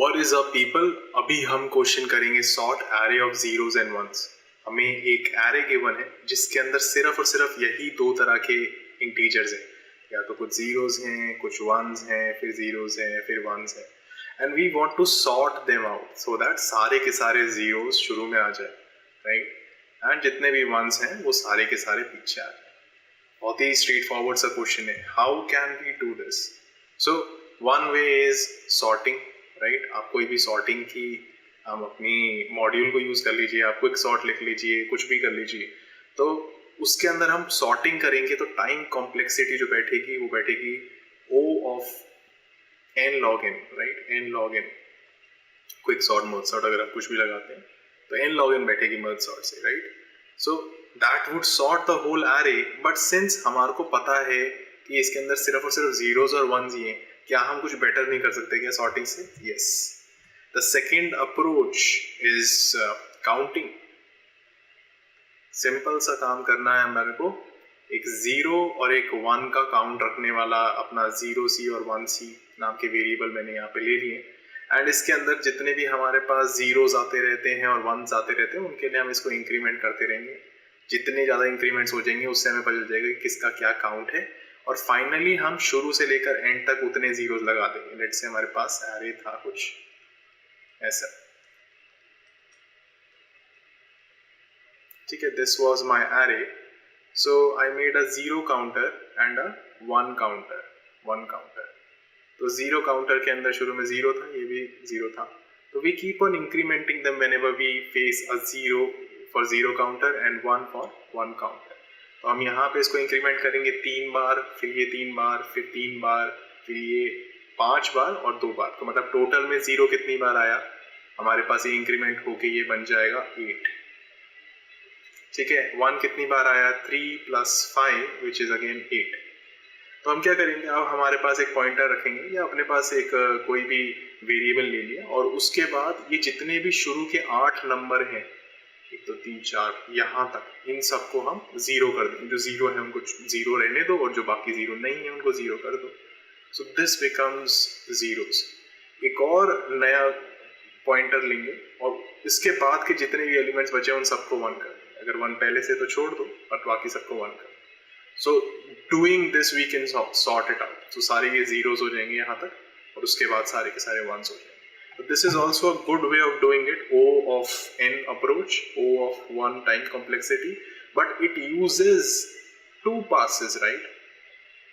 What is up people? अभी हम question करेंगे sort array of zeros and ones. हमें एक एरे गिवन है जिसके अंदर सिर्फ और सिर्फ यही दो तरह के इंटीजर्स हैं, या तो कुछ जीरोस हैं, कुछ वंस हैं, फिर जीरोस हैं, फिर वंस हैं, and we want to sort them out so that सारे के सारे जीरोस शुरू में आ जाए, राइट, एंड जितने भी वंस हैं वो सारे के सारे पीछे आ जाए। बहुत ही स्ट्रेट फॉरवर्ड सा क्वेश्चन है, how can we do this? So one way is sorting, right. आप कोई भी सॉर्टिंग की हम अपनी मॉड्यूल को यूज कर लीजिए, आप क्विक सॉर्ट लिख लीजिए, कुछ भी कर लीजिए, तो उसके अंदर हम सॉर्टिंग करेंगे तो टाइम कॉम्प्लेक्सिटी जो बैठेगी वो बैठेगी O of n log n, right, n log n। Quick sort, merge sort अगर आप कुछ भी लगाते हैं तो n log n बैठेगी मर्ज सॉर्ट से, right. So that would sort the whole array, but since हमारे को पता है कि इसके अंदर सिर्फ और सिर्फ जीरोस और वंस ही हैं, क्या हम कुछ बेटर नहीं कर सकते क्या सॉर्टिंग से? Yes. The second approach is counting. Simple सा काम करना है हमारे को, एक जीरो और एक वन का काउंट रखने वाला अपना 0c और 1c नाम के वेरिएबल मैंने यहाँ पे ले लिए, एंड इसके अंदर जितने भी हमारे पास जीरोस आते रहते हैं और वंस आते रहते हैं उनके लिए हम इसको इंक्रीमेंट करते रहेंगे। जितने ज़्यादा इंक्रीमेंट्स हो जाएंगे उससे हमें पता चल जाएगा कि किसका क्या काउंट है, और फाइनली हम शुरू से लेकर एंड तक उतने जीरोस लगा देंगे। लेट्स से हमारे पास एरे था कुछ ऐसा, ठीक है, this was my array. So I made a zero counter and a one counter. तो जीरो काउंटर के अंदर शुरू में जीरो था, ये भी जीरो था, तो we keep on incrementing them whenever we face a zero for zero counter and one for one counter. तो हम यहाँ पे इसको इंक्रीमेंट करेंगे 3 बार, फिर ये 3 बार, फिर 3 बार, फिर ये 5 बार और 2 बार। तो मतलब टोटल में जीरो कितनी बार आया हमारे पास, ये इंक्रीमेंट होके ये बन जाएगा 8, ठीक है। 1 कितनी बार आया, 3 + 5 विच इज अगेन 8। तो हम क्या करेंगे, अब हमारे पास एक पॉइंटर रखेंगे या अपने पास एक कोई भी वेरिएबल ले लिया, और उसके बाद ये जितने भी शुरू के 8 नंबर हैं, 1 2 3 4 यहाँ तक, इन सबको हम जीरो कर दें। जो जीरो है उनको जीरो रहने दो और जो बाकी जीरो नहीं है उनको जीरो कर दो। So this becomes zeros. एक और नया पॉइंटर लेंगे और इसके बाद के जितने भी एलिमेंट्स बचे उन सबको 1 कर दें। अगर 1 पहले से तो छोड़ दो और बाकी सबको 1 कर दो। So doing this we can sort it out. तो सारे ये जीरोस हो जाएंगे यहाँ तक और उसके बाद सारे के सारे वंस हो जाएंगे। So this is also a good way of doing it, O of n approach, O of 1 time complexity, but it uses 2 passes, right?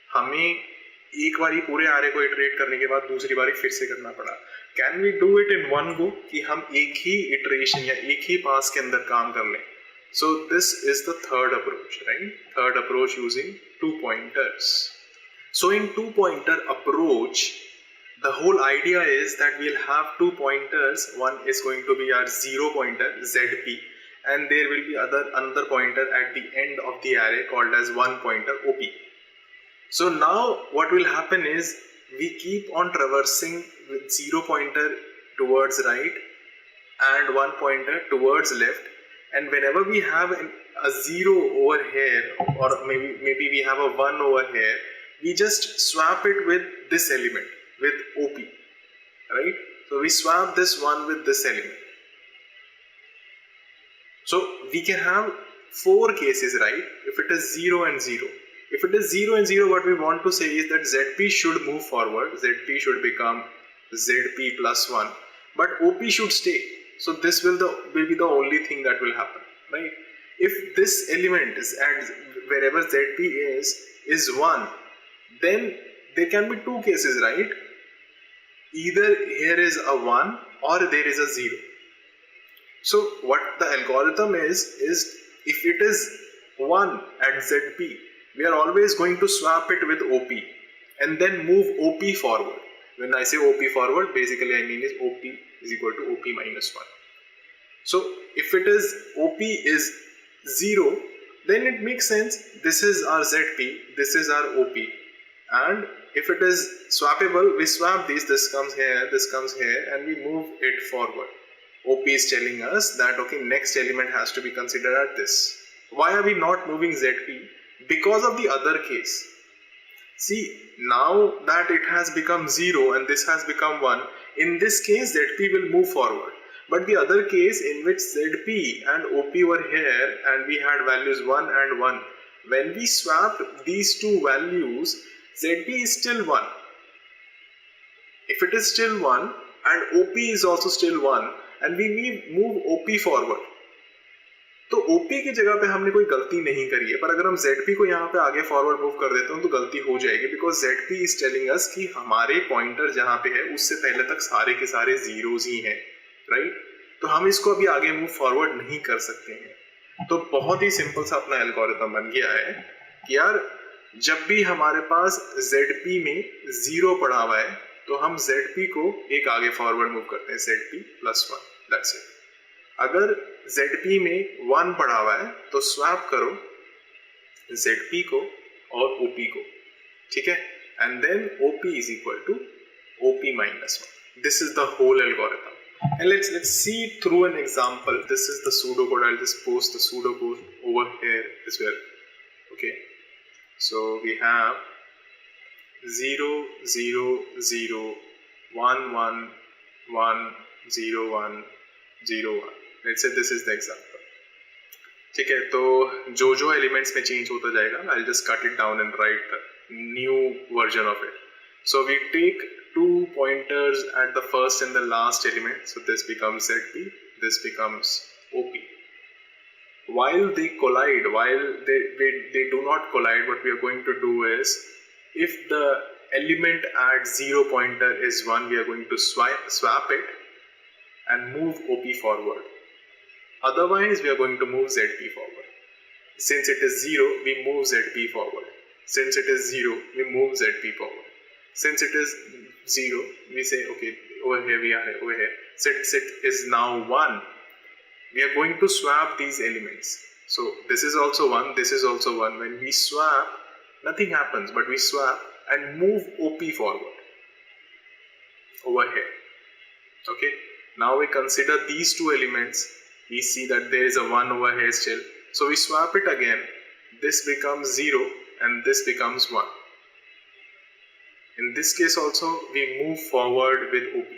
हमें एक बारी पूरे एरे को इटरेट करने के बाद दूसरी बारी फिर से करना पड़ा। Can we do it in one go कि हम एक ही इटरेशन या एक ही पास के अंदर काम कर लें? So this is the third approach, right? Third approach using 2 pointers. So in 2 pointer approach, the whole idea is that we'll have 2 pointers. One is going to be our 0 pointer ZP, and there will be another pointer at the end of the array called as 1 pointer OP. So now what will happen is we keep on traversing with 0 pointer towards right and 1 pointer towards left, and whenever we have a 0 over here, or maybe we have a 1 over here, we just swap it with this element, with OP, right? So we swap this one with this element. So we can have 4 cases, right? If it is 0 and 0. If it is 0 and 0, what we want to say is that ZP should move forward. ZP should become ZP plus 1. But OP should stay. So this will be the only thing that will happen, right? If this element is at wherever ZP is 1, then there can be 2 cases, right? Either here is a 1 or there is a 0. So what the algorithm is if it is 1 at ZP, we are always going to swap it with OP and then move OP forward. When I say OP forward, basically I mean is OP is equal to OP minus 1. So if it is OP is 0, then it makes sense. This is our ZP, this is our OP, and if it is swappable, we swap these, this comes here, and we move it forward. OP is telling us that okay, next element has to be considered at this. Why are we not moving ZP? Because of the other case. See, now that it has become 0 and this has become 1, in this case ZP will move forward. But the other case in which ZP and OP were here and we had values 1 and 1, when we swapped these two values, ZP is still 1. If it is still 1 and OP is also still 1 and we move OP forward, तो OP की जगह पे हमने कोई गलती नहीं करी है, पर अगर हम ZP को यहाँ पे आगे फॉरवर्ड मूव कर देते हैं तो गलती हो जाएगी, because ZP is telling us कि हमारे पॉइंटर जहाँ पे है उससे पहले तक सारे के सारे जीरोज ही हैं, राइट? तो हम इसको अभी आगे मूव फॉरवर्ड नहीं कर सकते हैं। तो बहुत ही सिंपल सा अपना एल्गोरिथम बन गया है कि यार जब भी हमारे पास ZP में 0 पड़ा हुआ है तो हम ZP को एक आगे फॉरवर्ड मूव करते हैं, ZP + 1, दैट्स इट। अगर ZP में 1 पड़ा हुआ है तो स्वैप करो ZP को और OP को, ठीक है? And then OP is equal to OP - 1. This is the whole algorithm. And let's see through an example. This is the pseudocode. I'll just post the pseudocode over here as well. Okay. So we have 0 0 0 1 1 1 0 1 0 1. Let's say this is the example. ठीक है, तो जो elements में change होता जाएगा, I'll just cut it down and write the new version of it. So we take 2 pointers at the first and the last element. So this becomes ZP, this becomes OP. While they collide, while they do not collide, what we are going to do is, if the element at 0 pointer is 1, we are going to swap it and move OP forward. Otherwise, we are going to move ZP forward. Since it is 0, we move ZP forward. Since it is 0, we move ZP forward. Since it is 0, we say, okay, over here we are, over here. Since it is now 1, we are going to swap these elements. So this is also 1, this is also 1. When we swap, nothing happens, but we swap and move OP forward over here. Okay, now we consider these two elements. We see that there is a 1 over here still. So we swap it again. This becomes 0 and this becomes 1. In this case also, we move forward with OP.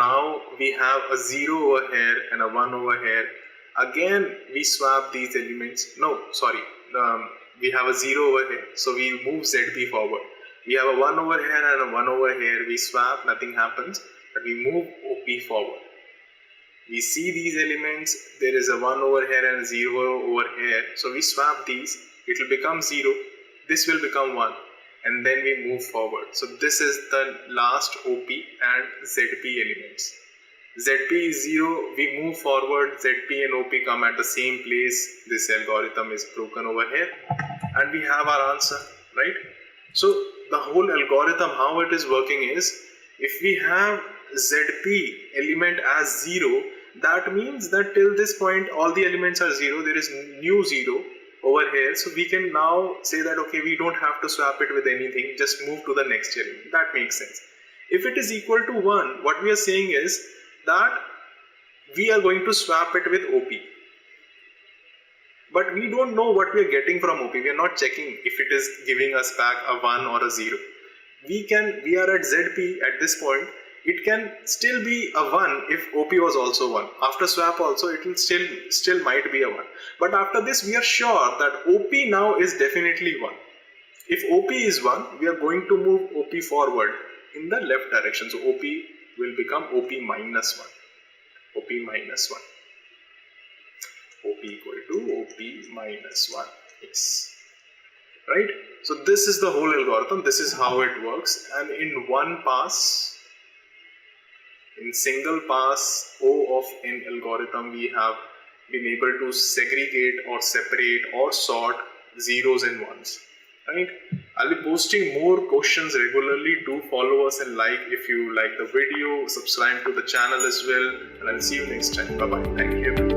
Now we have a 0 over here and a 1 over here. Again, we swap these elements. No, sorry. We have a 0 over here. So we move ZP forward. We have a 1 over here and a 1 over here. We swap, nothing happens. But we move OP forward. We see these elements. There is a 1 over here and a 0 over here. So we swap these. It will become 0. This will become 1. And then we move forward. So this is the last OP and ZP elements. ZP is 0, we move forward, ZP and OP come at the same place. This algorithm is broken over here and we have our answer, right? So the whole algorithm, how it is working is, if we have ZP element as 0, that means that till this point all the elements are 0, there is new 0 over here. So we can now say that, okay, we don't have to swap it with anything, just move to the next element. That makes sense. If it is equal to 1, what we are saying is that we are going to swap it with OP. But we don't know what we are getting from OP. We are not checking if it is giving us back a 1 or a 0. We are at ZP at this point. It can still be a 1 if OP was also 1. After swap also, it will still might be a 1. But after this, we are sure that OP now is definitely 1. If OP is 1, we are going to move OP forward in the left direction. So OP will become OP - 1. OP - 1. OP equal to OP - 1. Yes. Right? So this is the whole algorithm. This is how it works. And in one pass, in single pass O of n algorithm, we have been able to segregate or separate or sort zeros and ones, right? I'll be posting more questions regularly. Do follow us and like if you like the video, subscribe to the channel as well, and I'll see you next time. Bye bye. Thank you.